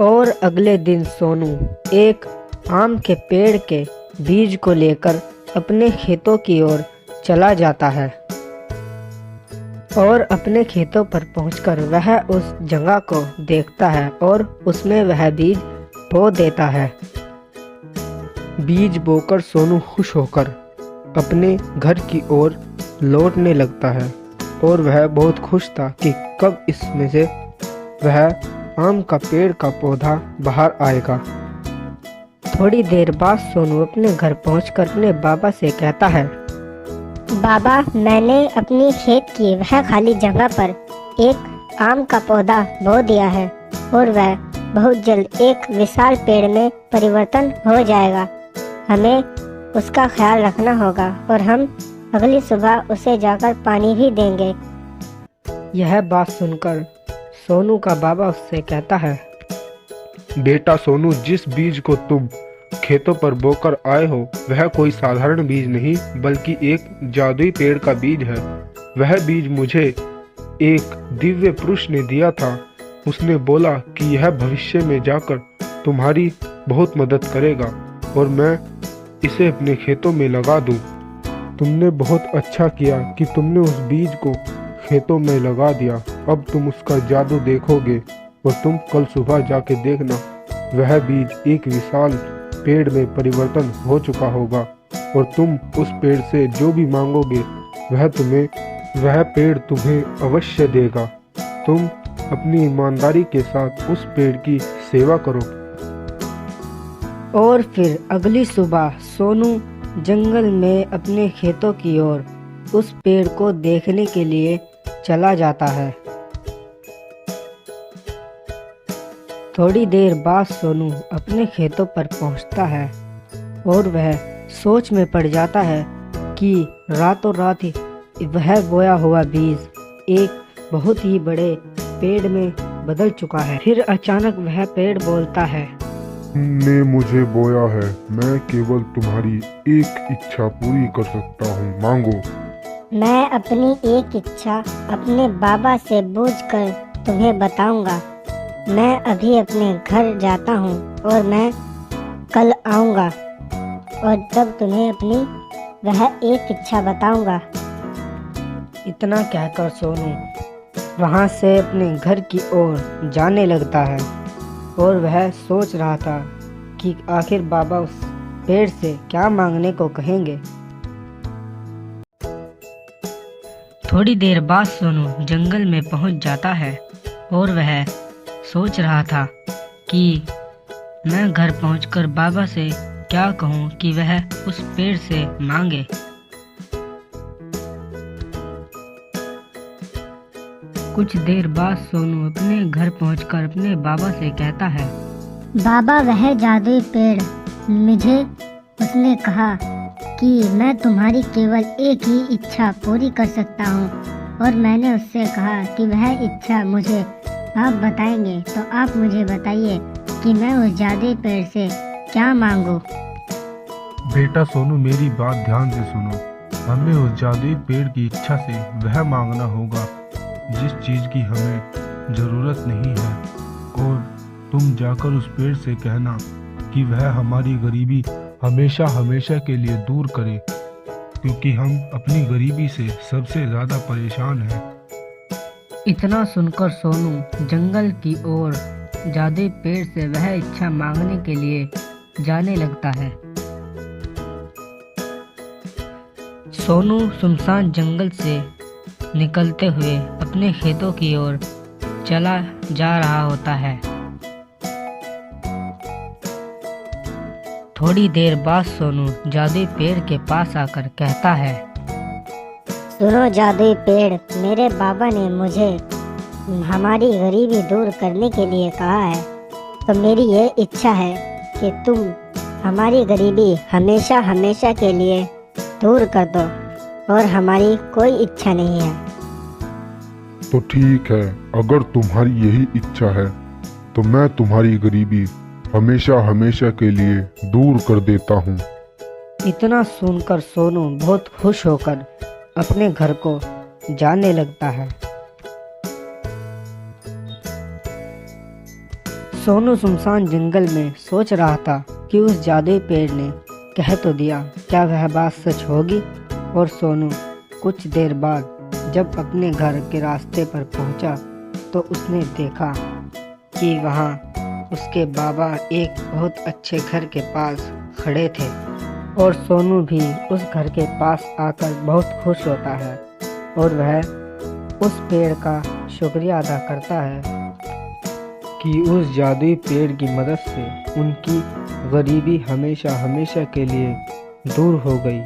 और अगले दिन सोनू एक आम के पेड़ के बीज को लेकर अपने खेतों की ओर चला जाता है और अपने खेतों पर पहुंचकर वह उस जगह को देखता है और उसमें वह बीज बो देता है। बीज बोकर सोनू खुश होकर अपने घर की ओर लौटने लगता है और वह बहुत खुश था कि कब इसमें से वह आम का पेड़ का पौधा बाहर आएगा। थोड़ी देर बाद सोनू अपने घर पहुंचकर अपने बाबा से कहता है, बाबा, मैंने अपनी खेत की वह खाली जगह पर एक आम का पौधा बो दिया है और वह बहुत जल्द एक विशाल पेड़ में परिवर्तन हो जाएगा। हमें उसका ख्याल रखना होगा और हम अगली सुबह उसे जाकर पानी भी देंगे। यह बात सुनकर सोनू का बाबा उससे कहता है, बेटा सोनू, जिस बीज को तुम खेतों पर बोकर आए हो वह कोई साधारण बीज नहीं बल्कि एक जादुई पेड़ का बीज है। वह बीज मुझे एक दिव्य पुरुष ने दिया था। उसने बोला कि यह भविष्य में जाकर तुम्हारी बहुत मदद करेगा और मैं इसे अपने खेतों में लगा दूं। तुमने बहुत अच्छा किया कि तुमने उस बीज को खेतों में लगा दिया। अब तुम उसका जादू देखोगे और तुम कल सुबह जाके देखना, वह बीज एक विशाल पेड़ में परिवर्तन हो चुका होगा और तुम उस पेड़ से जो भी मांगोगे वह पेड़ तुम्हें अवश्य देगा। तुम अपनी ईमानदारी के साथ उस पेड़ की सेवा करो। और फिर अगली सुबह सोनू जंगल में अपने खेतों की ओर उस पेड़ को देखने के लिए चला जाता है। थोड़ी देर बाद सोनू अपने खेतों पर पहुंचता है और वह सोच में पड़ जाता है कि रातों रात वह बोया हुआ बीज एक बहुत ही बड़े पेड़ में बदल चुका है। फिर अचानक वह पेड़ बोलता है, तुमने मुझे बोया है, मैं केवल तुम्हारी एक इच्छा पूरी कर सकता हूँ, मांगो। मैं अपनी एक इच्छा अपने बाबा से पूछकर तुम्हें बताऊंगा। मैं अभी अपने घर जाता हूँ और मैं कल आऊँगा और तब तुम्हें अपनी वह एक इच्छा बताऊंगा। इतना कहकर सोनू वहां से अपने घर की ओर जाने लगता है और वह सोच रहा था कि आखिर बाबा उस पेड़ से क्या मांगने को कहेंगे। थोड़ी देर बाद सोनू जंगल में पहुंच जाता है और वह सोच रहा था कि मैं घर पहुंचकर बाबा से क्या कहूं कि वह उस पेड़ से मांगे। कुछ देर बाद सोनू अपने घर पहुंचकर अपने बाबा से कहता है, बाबा, वह जादुई पेड़ मुझे उसने कहा कि मैं तुम्हारी केवल एक ही इच्छा पूरी कर सकता हूँ और मैंने उससे कहा कि वह इच्छा मुझे आप बताएंगे, तो आप मुझे बताइए कि मैं उस जादुई पेड़ से क्या मांगूं। बेटा सोनू, मेरी बात ध्यान से सुनो। हमें उस जादुई पेड़ की इच्छा से वह मांगना होगा जिस चीज़ की हमें ज़रूरत नहीं है और तुम जाकर उस पेड़ से कहना कि वह हमारी गरीबी हमेशा हमेशा के लिए दूर करे, क्योंकि हम अपनी गरीबी से सबसे ज़्यादा परेशान हैं। इतना सुनकर सोनू जंगल की ओर जादुई पेड़ से वह इच्छा मांगने के लिए जाने लगता है। सोनू सुनसान जंगल से निकलते हुए अपने खेतों की ओर चला जा रहा होता है। थोड़ी देर बाद सोनू जादुई पेड़ के पास आकर कहता है, सुनो जादुई पेड़, मेरे बाबा ने मुझे हमारी गरीबी दूर करने के लिए कहा है, तो मेरी ये इच्छा है कि तुम हमारी गरीबी हमेशा हमेशा के लिए दूर कर दो और हमारी कोई इच्छा नहीं है। तो ठीक है, अगर तुम्हारी यही इच्छा है तो मैं तुम्हारी गरीबी हमेशा हमेशा के लिए दूर कर देता हूँ। इतना सुनकर सोनू बहुत खुश होकर अपने घर को जाने लगता है। सोनू सुनसान जंगल में सोच रहा था कि उस जादुई पेड़ ने कह तो दिया, क्या वह बात सच होगी। और सोनू कुछ देर बाद जब अपने घर के रास्ते पर पहुंचा तो उसने देखा कि वहां उसके बाबा एक बहुत अच्छे घर के पास खड़े थे। और सोनू भी उस घर के पास आकर बहुत खुश होता है और वह उस पेड़ का शुक्रिया अदा करता है कि उस जादुई पेड़ की मदद से उनकी गरीबी हमेशा हमेशा के लिए दूर हो गई।